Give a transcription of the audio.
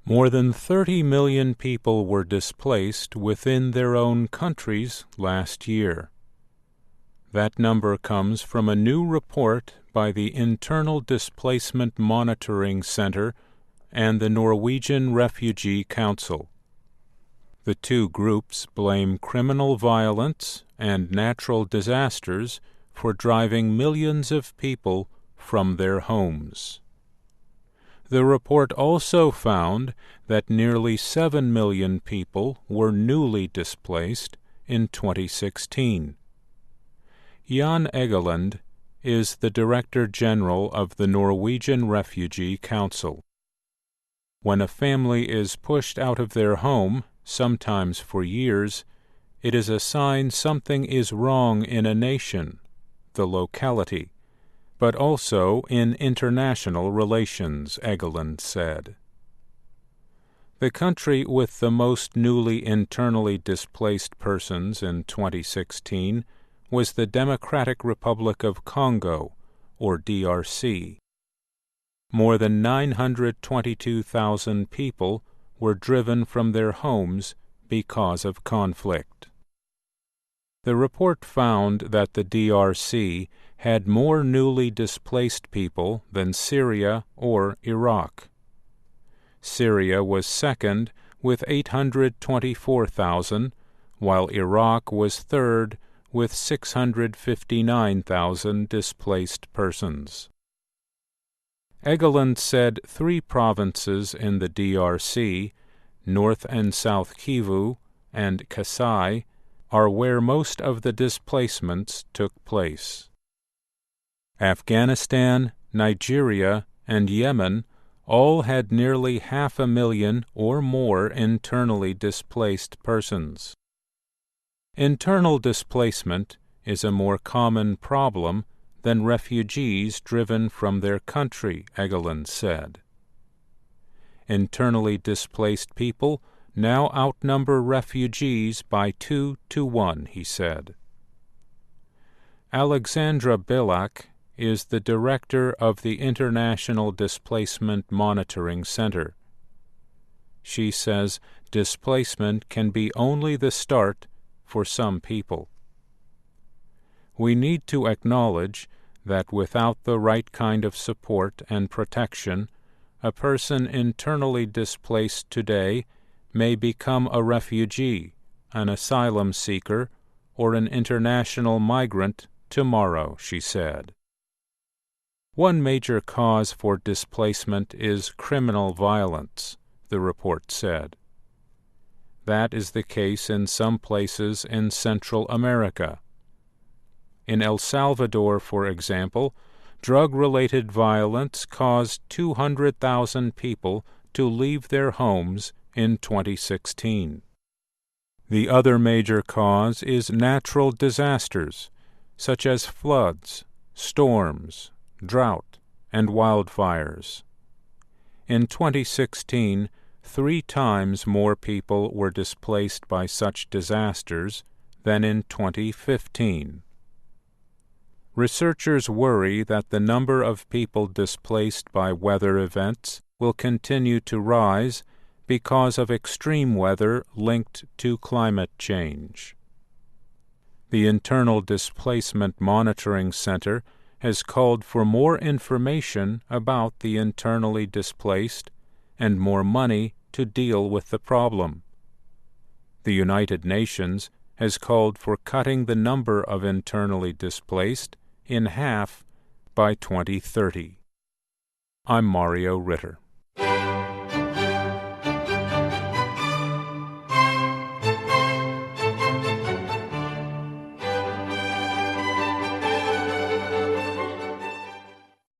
More than 30 million people were displaced within their own countries last year. That number comes from a new report by the Internal Displacement Monitoring Center and the Norwegian Refugee Council. The two groups blame criminal violence and natural disasters for driving millions of people from their homes. The report also found that nearly 7 million people were newly displaced in 2016. Jan Egeland is the Director General of the Norwegian Refugee Council. When a family is pushed out of their home, sometimes for years, it is a sign something is wrong in a nation, the locality, but also in international relations, Egeland said. The country with the most newly internally displaced persons in 2016 was the Democratic Republic of Congo, or DRC. More than 922,000 people were driven from their homes because of conflict. The report found that the DRC had more newly displaced people than Syria or Iraq. Syria was second with 824,000, while Iraq was third with 659,000 displaced persons. Egeland said 3 provinces in the DRC, North and South Kivu and Kasai, are where most of the displacements took place. Afghanistan, Nigeria, and Yemen all had nearly 500,000 or more internally displaced persons. Internal displacement is a more common problem than refugees driven from their country, Egeland said. Internally displaced people now outnumber refugees by 2 to 1, he said. Alexandra Bilak is the director of the International Displacement Monitoring Center. She says displacement can be only the start for some people. We need to acknowledge that without the right kind of support and protection, a person internally displaced today may become a refugee, an asylum seeker, or an international migrant tomorrow, she said. One major cause for displacement is criminal violence, the report said. That is the case in some places in Central America. In El Salvador, for example, drug-related violence caused 200,000 people to leave their homes in 2016. The other major cause is natural disasters, such as floods, storms, drought, and wildfires. In 2016, 3 times more people were displaced by such disasters than in 2015. Researchers worry that the number of people displaced by weather events will continue to rise because of extreme weather linked to climate change. The Internal Displacement Monitoring Center has called for more information about the internally displaced and more money to deal with the problem. The United Nations has called for cutting the number of internally displaced in half by 2030. I'm Mario Ritter.